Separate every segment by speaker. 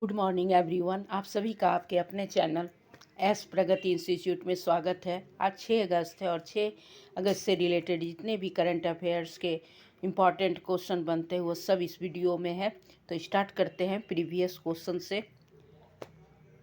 Speaker 1: Good morning everyone. आप सभी का आपके अपने चैनल एस प्रगति इंस्टीट्यूट में स्वागत है। आज 6 अगस्त है और 6 अगस्त से रिलेटेड जितने भी करंट अफेयर्स के इम्पॉर्टेंट क्वेश्चन बनते हैं वो सब इस वीडियो में है। तो स्टार्ट करते हैं प्रीवियस क्वेश्चन से।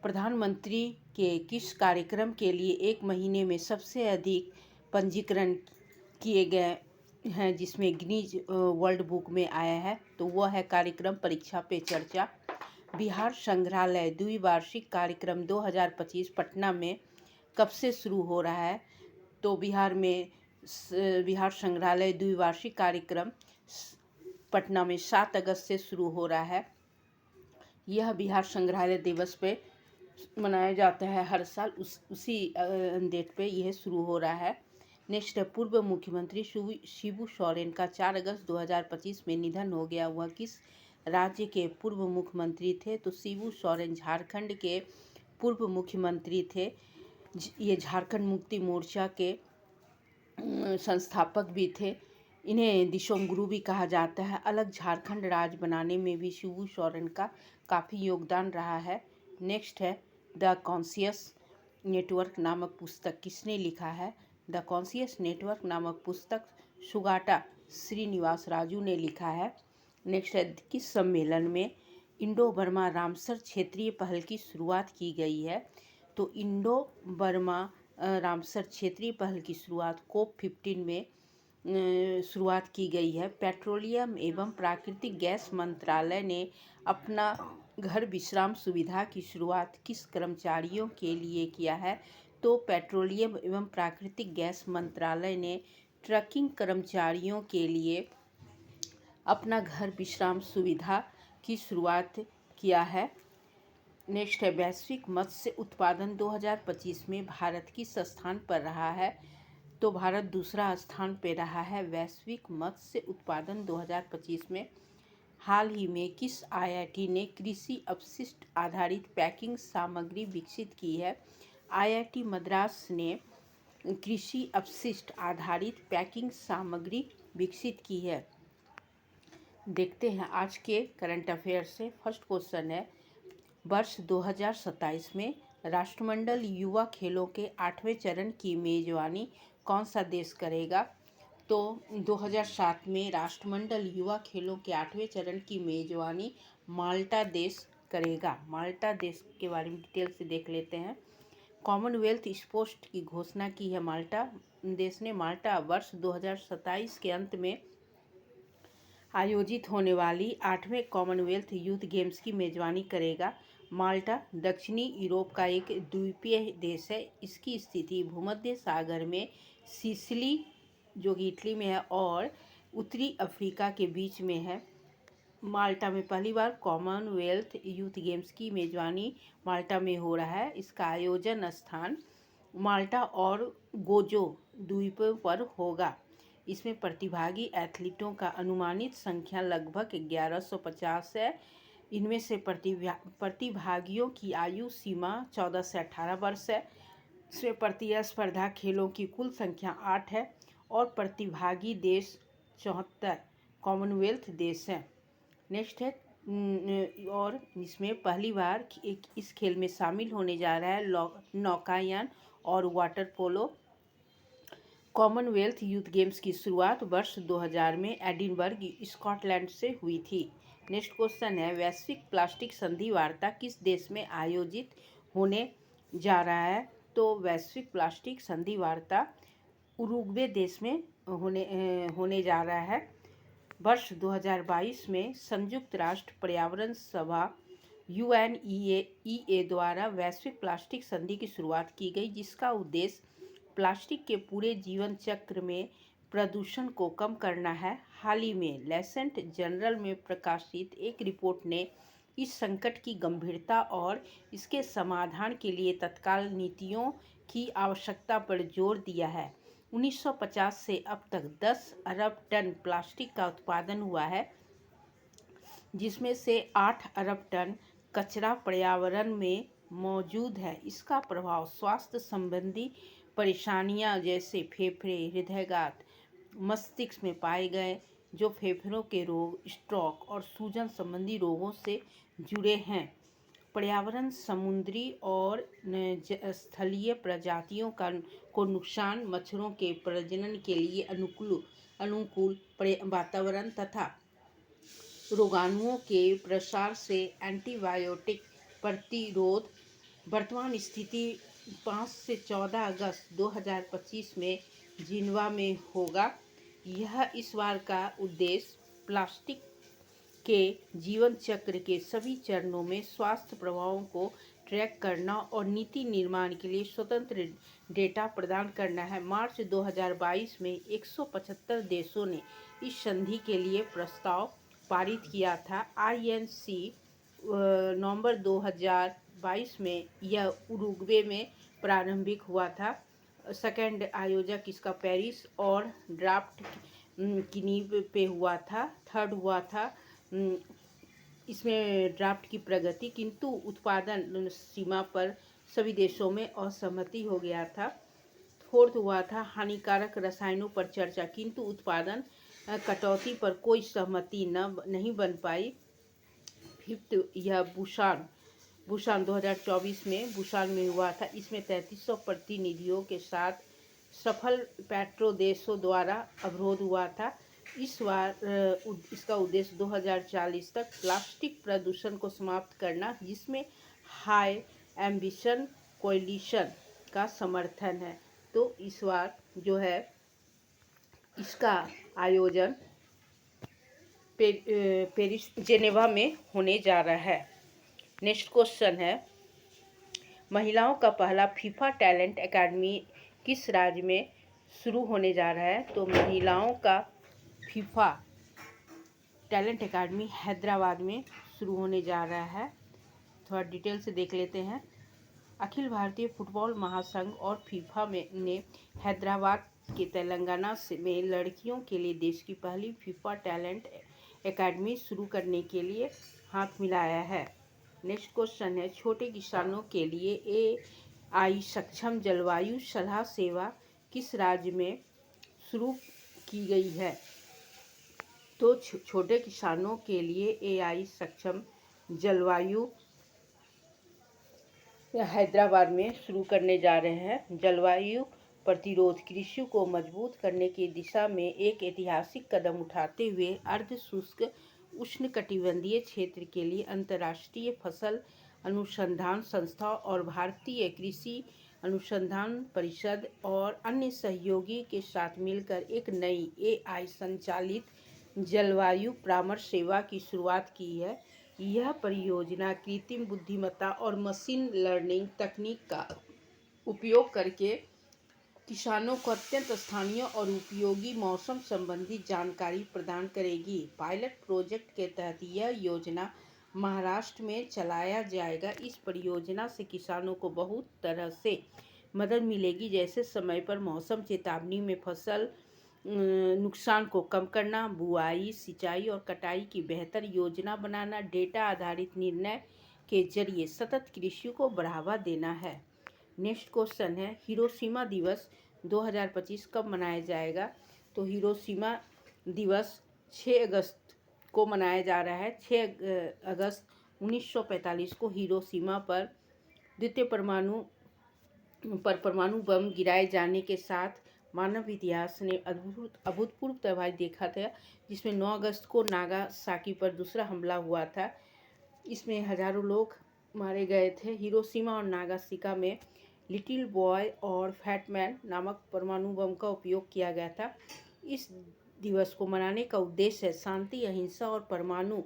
Speaker 1: प्रधानमंत्री के किस कार्यक्रम के लिए एक महीने में सबसे अधिक पंजीकरण किए गए हैं जिसमें गिनीज वर्ल्ड बुक में आया है? तो वह है कार्यक्रम परीक्षा पे चर्चा। बिहार संग्रहालय द्विवार्षिक कार्यक्रम 2025 पटना में कब से शुरू हो रहा है? तो बिहार संग्रहालय द्विवार्षिक कार्यक्रम पटना में 7 अगस्त से शुरू हो रहा है। यह बिहार संग्रहालय दिवस पे मनाया जाता है हर साल। उसी डेट पे यह शुरू हो रहा है। नेक्स्ट है, पूर्व मुख्यमंत्री शिबू सोरेन का 4 अगस्त 2025 में निधन हो गया। वह किस राज्य के पूर्व मुख्यमंत्री थे? तो शिबू सोरेन झारखंड के पूर्व मुख्यमंत्री थे। ये झारखंड मुक्ति मोर्चा के संस्थापक भी थे। इन्हें दिशोम गुरु भी कहा जाता है। अलग झारखंड राज्य बनाने में भी शिबू सोरेन का काफ़ी योगदान रहा है। नेक्स्ट है, द कॉन्शियस नेटवर्क नामक पुस्तक किसने लिखा है? द कॉन्शियस नेटवर्क नामक पुस्तक सुगाटा श्रीनिवास राजू ने लिखा है। नेक्स्ट है, किस सम्मेलन में इंडो बर्मा रामसर क्षेत्रीय पहल की शुरुआत की गई है? तो इंडो बर्मा रामसर क्षेत्रीय पहल की शुरुआत COP15 में शुरुआत की गई है। पेट्रोलियम एवं प्राकृतिक गैस मंत्रालय ने अपना घर विश्राम सुविधा की शुरुआत किस कर्मचारियों के लिए किया है? तो पेट्रोलियम एवं प्राकृतिक गैस मंत्रालय ने ट्रकिंग कर्मचारियों के लिए अपना घर विश्राम सुविधा की शुरुआत किया है। नेक्स्ट है, वैश्विक मत्स्य उत्पादन 2025 में भारत किस स्थान पर रहा है? तो भारत दूसरा स्थान पर रहा है वैश्विक मत्स्य उत्पादन 2025 में। हाल ही में किस IIT ने कृषि अपशिष्ट आधारित पैकिंग सामग्री विकसित की है? IIT मद्रास ने कृषि अपशिष्ट आधारित पैकिंग सामग्री विकसित की है। देखते हैं आज के करंट अफेयर से। फर्स्ट क्वेश्चन है, वर्ष 2027 में राष्ट्रमंडल युवा खेलों के 8वें चरण की मेजबानी कौन सा देश करेगा? तो 2007 में राष्ट्रमंडल युवा खेलों के 8वें चरण की मेजबानी माल्टा देश करेगा। माल्टा देश के बारे में डिटेल से देख लेते हैं। कॉमनवेल्थ स्पोर्ट्स की घोषणा की है माल्टा देश ने। माल्टा वर्ष 2027 के अंत में आयोजित होने वाली 8वें कॉमनवेल्थ यूथ गेम्स की मेजबानी करेगा। माल्टा दक्षिणी यूरोप का एक द्वीपीय देश है। इसकी स्थिति भूमध्य सागर में सिसिली जो कि इटली में है और उत्तरी अफ्रीका के बीच में है। माल्टा में पहली बार कॉमनवेल्थ यूथ गेम्स की मेजबानी माल्टा में हो रहा है। इसका आयोजन स्थान माल्टा और गोजो द्वीपों पर होगा। इसमें प्रतिभागी एथलीटों का अनुमानित संख्या लगभग 1150 है। इनमें से प्रतिभागियों की आयु सीमा 14 से 18 वर्ष है। इसमें प्रतिस्पर्धा खेलों की कुल संख्या 8 है और प्रतिभागी देश 74 कॉमनवेल्थ देश हैं। नेक्स्ट है, और इसमें पहली बार इस खेल में शामिल होने जा रहा है नौकायान और water polo. Commonwealth youth games की शुरुआत वर्ष 2000 में एडिनबर्ग स्कॉटलैंड से हुई थी। नेक्स्ट क्वेश्चन है, वैश्विक प्लास्टिक संधि वार्ता किस देश में आयोजित होने जा रहा है? तो वैश्विक प्लास्टिक संधि वार्ता उरुग्वे देश में होने जा रहा है। वर्ष 2022 में संयुक्त राष्ट्र पर्यावरण सभा UNEA द्वारा वैश्विक प्लास्टिक संधि की शुरुआत की गई, जिसका उद्देश्य प्लास्टिक के पूरे जीवन चक्र में प्रदूषण को कम करना है। हाल ही में लेसेंट जर्नल में प्रकाशित एक रिपोर्ट ने इस संकट की गंभीरता और इसके समाधान के लिए तत्काल नीतियों की आवश्यकता पर जोर दिया है। 1950 से अब तक 10 अरब टन प्लास्टिक का उत्पादन हुआ है, जिसमें से 8 अरब टन कचरा पर्यावरण में मौजूद है। इसका प्रभाव स्वास्थ्य संबंधी परेशानियां जैसे फेफड़े, हृदयाघात, मस्तिष्क में पाए गए, जो फेफड़ों के रोग, स्ट्रोक और सूजन संबंधी रोगों से जुड़े हैं। पर्यावरण समुद्री और स्थलीय प्रजातियों को नुकसान, मच्छरों के प्रजनन के लिए अनुकूल वातावरण तथा रोगाणुओं के प्रसार से एंटीबायोटिक प्रतिरोध। वर्तमान स्थिति 5 से 14 अगस्त 2025 में जिनेवा में होगा। यह इस बार का उद्देश्य प्लास्टिक के जीवन चक्र के सभी चरणों में स्वास्थ्य प्रभावों को ट्रैक करना और नीति निर्माण के लिए स्वतंत्र डेटा प्रदान करना है। मार्च 2022 में 175 देशों ने इस संधि के लिए प्रस्ताव पारित किया था। INC नवंबर 2022 में यह उरुग्वे में प्रारंभिक हुआ था। सेकंड आयोजक इसका पेरिस और ड्राफ्ट की नींव पे हुआ था। थर्ड हुआ था इसमें ड्राफ्ट की प्रगति, किंतु उत्पादन सीमा पर सभी देशों में असहमति हो गया था। फोर्थ हुआ था हानिकारक रसायनों पर चर्चा, किंतु उत्पादन कटौती पर कोई सहमति नहीं बन पाई। फिफ्थ यह बुसान 2024 में बुसान में हुआ था। इसमें 3300 प्रतिनिधियों के साथ सफल पेट्रो देशों द्वारा अवरोध हुआ था। इस बार इसका उद्देश्य 2040 तक प्लास्टिक प्रदूषण को समाप्त करना, जिसमें हाई एम्बिशन कोलिशन का समर्थन है। तो इस बार जो है इसका आयोजन पेरिस जेनेवा में होने जा रहा है। नेक्स्ट क्वेश्चन है, महिलाओं का पहला फीफा टैलेंट एकेडमी किस राज्य में शुरू होने जा रहा है? तो महिलाओं का फीफा टैलेंट एकेडमी हैदराबाद में शुरू होने जा रहा है। थोड़ा डिटेल से देख लेते हैं। अखिल भारतीय फुटबॉल महासंघ और फीफा ने हैदराबाद के तेलंगाना में लड़कियों के लिए देश की पहली फीफा टैलेंट एकेडमी शुरू करने के लिए हाथ मिलाया है। नेक्स्ट क्वेश्चन है, छोटे किसानों के लिए AI सक्षम जलवायु सलाह सेवा किस राज्य में शुरू की गई है? तो छोटे किसानों के लिए AI सक्षम जलवायु हैदराबाद में शुरू करने जा रहे हैं। जलवायु प्रतिरोध कृषि को मजबूत करने की दिशा में एक ऐतिहासिक कदम उठाते हुए अर्ध शुष्क उष्णकटिबंधीय क्षेत्र के लिए अंतर्राष्ट्रीय फसल अनुसंधान संस्था और भारतीय कृषि अनुसंधान परिषद और अन्य सहयोगी के साथ मिलकर एक नई AI संचालित जलवायु परामर्श सेवा की शुरुआत की है। यह परियोजना कृत्रिम बुद्धिमत्ता और मशीन लर्निंग तकनीक का उपयोग करके किसानों को अत्यंत स्थानीय और उपयोगी मौसम संबंधी जानकारी प्रदान करेगी। पायलट प्रोजेक्ट के तहत यह योजना महाराष्ट्र में चलाया जाएगा। इस परियोजना से किसानों को बहुत तरह से मदद मिलेगी, जैसे समय पर मौसम चेतावनी में फसल नुकसान को कम करना, बुआई, सिंचाई और कटाई की बेहतर योजना बनाना, डेटा आधारित निर्णय के जरिए सतत कृषि को बढ़ावा देना है। नेक्स्ट क्वेश्चन है, हिरोशिमा दिवस 2025 कब मनाया जाएगा? तो हिरोशिमा दिवस 6 अगस्त को मनाया जा रहा है। 6 अगस्त 1945 को हिरोशिमा पर द्वितीय परमाणु बम गिराए जाने के साथ मानव इतिहास ने अभूतपूर्व तबाही देखा था, जिसमें 9 अगस्त को नागासाकी पर दूसरा हमला हुआ था। इसमें हजारों लोग मारे गए थे। हिरोशिमा और नागासाकी में लिटिल बॉय और फैट मैन नामक परमाणु बम का उपयोग किया गया था। इस दिवस को मनाने का उद्देश्य है शांति, अहिंसा और परमाणु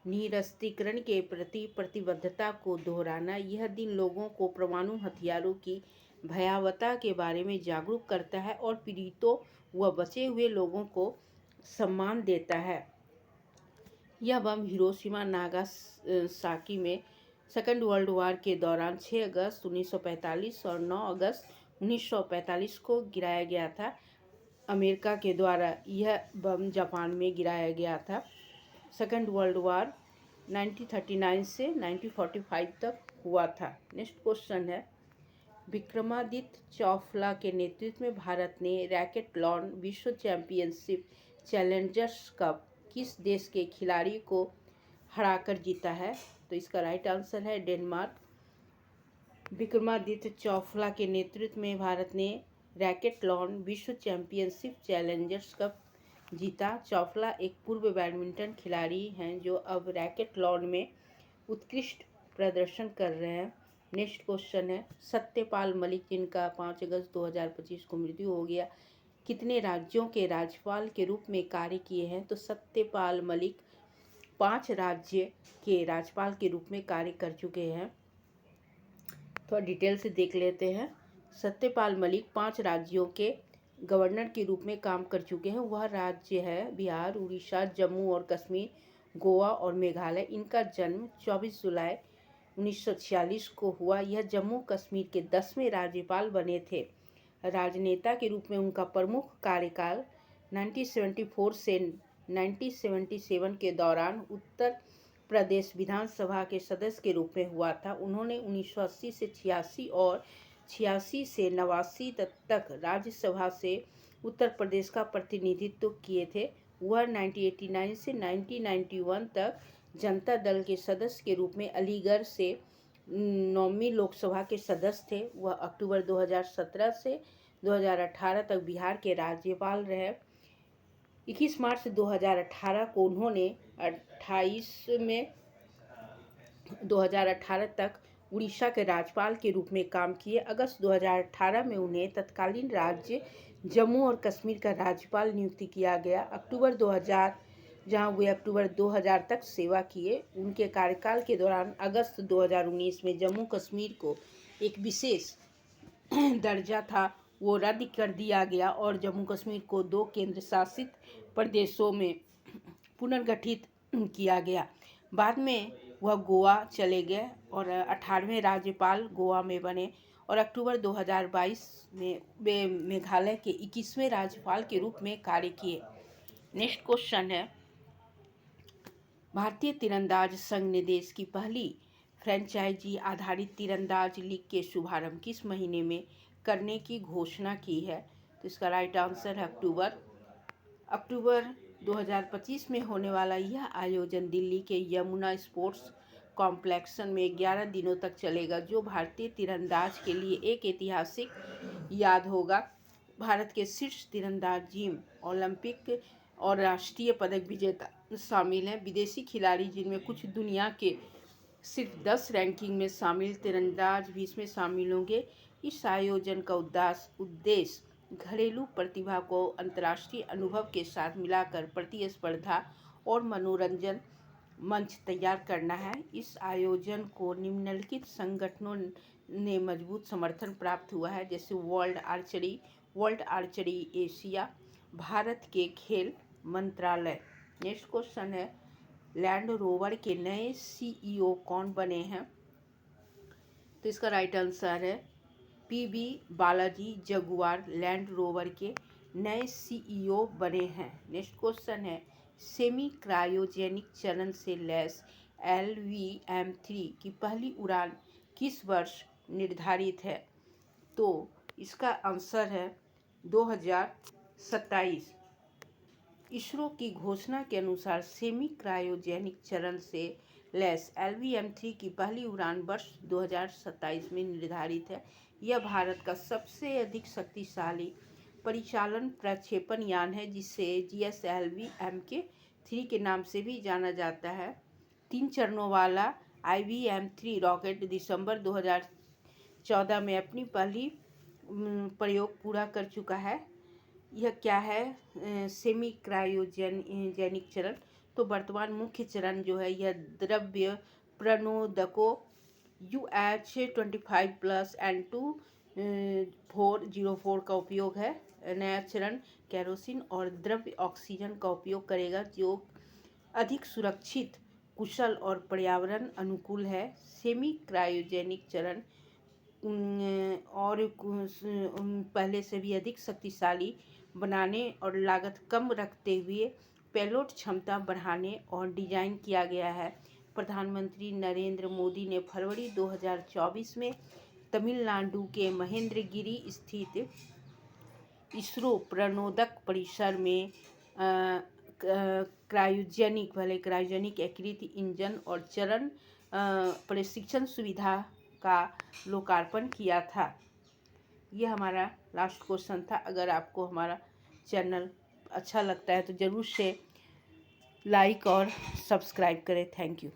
Speaker 1: निरस्त्रीकरण के प्रति प्रतिबद्धता को दोहराना। यह दिन लोगों को परमाणु हथियारों की भयावहता के बारे में जागरूक करता है और पीड़ितों व बचे हुए लोगों को सम्मान देता है। यह बम हिरोशिमा नागासाकी में सेकेंड वर्ल्ड वॉर के दौरान 6 अगस्त 1945 और 9 अगस्त 1945 को गिराया गया था। अमेरिका के द्वारा यह बम जापान में गिराया गया था। सेकेंड वर्ल्ड वॉर 1939 से 1945 तक हुआ था। नेक्स्ट क्वेश्चन है, विक्रमादित्य चौफला के नेतृत्व में भारत ने रैकेटलॉन विश्व चैंपियनशिप चैलेंजर्स कप किस देश के खिलाड़ी को हराकर जीता है? तो इसका राइट आंसर है डेनमार्क। विक्रमादित्य चौफला के नेतृत्व में भारत ने रैकेटलॉन विश्व चैंपियनशिप चैलेंजर्स कप जीता। चौफला एक पूर्व बैडमिंटन खिलाड़ी हैं जो अब रैकेटलॉन में उत्कृष्ट प्रदर्शन कर रहे हैं। नेक्स्ट क्वेश्चन है, सत्यपाल मलिक जिनका 5 अगस्त 2025 को मृत्यु हो गया, कितने राज्यों के राज्यपाल के रूप में कार्य किए हैं? तो सत्यपाल मलिक 5 राज्य के राज्यपाल के रूप में कार्य कर चुके हैं। थोड़ा डिटेल से देख लेते हैं। सत्यपाल मलिक 5 राज्यों के गवर्नर के रूप में काम कर चुके हैं। वह राज्य है बिहार, उड़ीसा, जम्मू और कश्मीर, गोवा और मेघालय। इनका जन्म 24 जुलाई 1946 को हुआ। यह जम्मू कश्मीर के 10वें राज्यपाल बने थे। राजनेता के रूप में उनका प्रमुख कार्यकाल 1974 से 1977 के दौरान उत्तर प्रदेश विधानसभा के सदस्य के रूप में हुआ था। उन्होंने 1980 से 86 और 86 से 89 तक राज्यसभा से उत्तर प्रदेश का प्रतिनिधित्व किए थे। वह 1989 से 1991 तक जनता दल के सदस्य के रूप में अलीगढ़ से 9वीं लोकसभा के सदस्य थे। वह अक्टूबर 2017 से 2018 तक बिहार के राज्यपाल रहे। 21 मार्च 2018 को उन्होंने 2018 तक उड़ीसा के राज्यपाल के रूप में काम किए। अगस्त 2018 में उन्हें तत्कालीन राज्य जम्मू और कश्मीर का राज्यपाल नियुक्त किया गया। अक्टूबर 2000 तक सेवा किए। उनके कार्यकाल के दौरान अगस्त 2019 में जम्मू कश्मीर को एक विशेष दर्जा था वो रद्द कर दिया गया और जम्मू कश्मीर को 2 केंद्र शासित प्रदेशों में पुनर्गठित किया गया। बाद में वह गोवा चले गए और 18वें राज्यपाल गोवा में बने और अक्टूबर 2022 में वे मेघालय के 21वें राज्यपाल के रूप में कार्य किए। नेक्स्ट क्वेश्चन है, भारतीय तीरंदाज संघ ने देश की पहली फ्रेंचाइजी आधारित तीरंदाज लीग के शुभारंभ किस महीने में करने की घोषणा की है? तो इसका राइट आंसर है अक्टूबर 2025 में होने वाला यह आयोजन दिल्ली के यमुना स्पोर्ट्स कॉम्प्लेक्स में 11 दिनों तक चलेगा, जो भारतीय तीरंदाज के लिए एक ऐतिहासिक याद होगा। भारत के शीर्ष तीरंदाज जिम ओलंपिक और राष्ट्रीय पदक विजेता शामिल हैं। विदेशी खिलाड़ी जिनमें कुछ दुनिया के सिर्फ 10 रैंकिंग में शामिल तीरंदाज भी इसमें शामिल होंगे। इस आयोजन का उद्देश्य घरेलू प्रतिभा को अंतर्राष्ट्रीय अनुभव के साथ मिलाकर प्रतिस्पर्धा और मनोरंजन मंच तैयार करना है। इस आयोजन को निम्नलिखित संगठनों ने मजबूत समर्थन प्राप्त हुआ है, जैसे वर्ल्ड आर्चरी एशिया, भारत के खेल मंत्रालय। नेक्स्ट क्वेश्चन है, लैंड रोवर के नए सीईओ कौन बने हैं? तो इसका राइट आंसर है PB Balaji Jaguar land rover के नए सीईओ बने हैं। नेक्स्ट क्वेश्चन है, सेमी क्रायोजेनिक चरण से लैस LVM-3 की पहली उड़ान किस वर्ष निर्धारित है? तो इसका आंसर है 2027। इसरो की घोषणा के अनुसार सेमी क्रायोजेनिक चरण से लैस LVM-3 की पहली उड़ान वर्ष 2027 में निर्धारित है। यह भारत का सबसे अधिक शक्तिशाली परिचालन प्रक्षेपण यान है, जिसे GSLV-MK3 के नाम से भी जाना जाता है। 3 चरणों वाला IBM-3 रॉकेट दिसंबर 2014 में अपनी पहली प्रयोग पूरा कर चुका है। यह क्या है सेमी क्रायोजेनिक चरण? तो वर्तमान मुख्य चरण जो है यह द्रव्य प्रणोदकों UH-25+ N2 404 का उपयोग है। नया चरण केरोसिन और द्रव्य ऑक्सीजन का उपयोग करेगा, जो अधिक सुरक्षित, कुशल और पर्यावरण अनुकूल है। सेमी क्रायोजेनिक चरण और पहले से भी अधिक शक्तिशाली बनाने और लागत कम रखते हुए पेलोड क्षमता बढ़ाने और डिजाइन किया गया है। प्रधानमंत्री नरेंद्र मोदी ने फरवरी 2024 में तमिलनाडु के महेंद्रगिरी स्थित इसरो प्रणोदक परिसर में क्रायोजेनिक आकृति इंजन और चरण प्रशिक्षण सुविधा का लोकार्पण किया था। ये हमारा लास्ट क्वेश्चन था। अगर आपको हमारा चैनल अच्छा लगता है तो ज़रूर से लाइक और सब्सक्राइब करें। Thank you.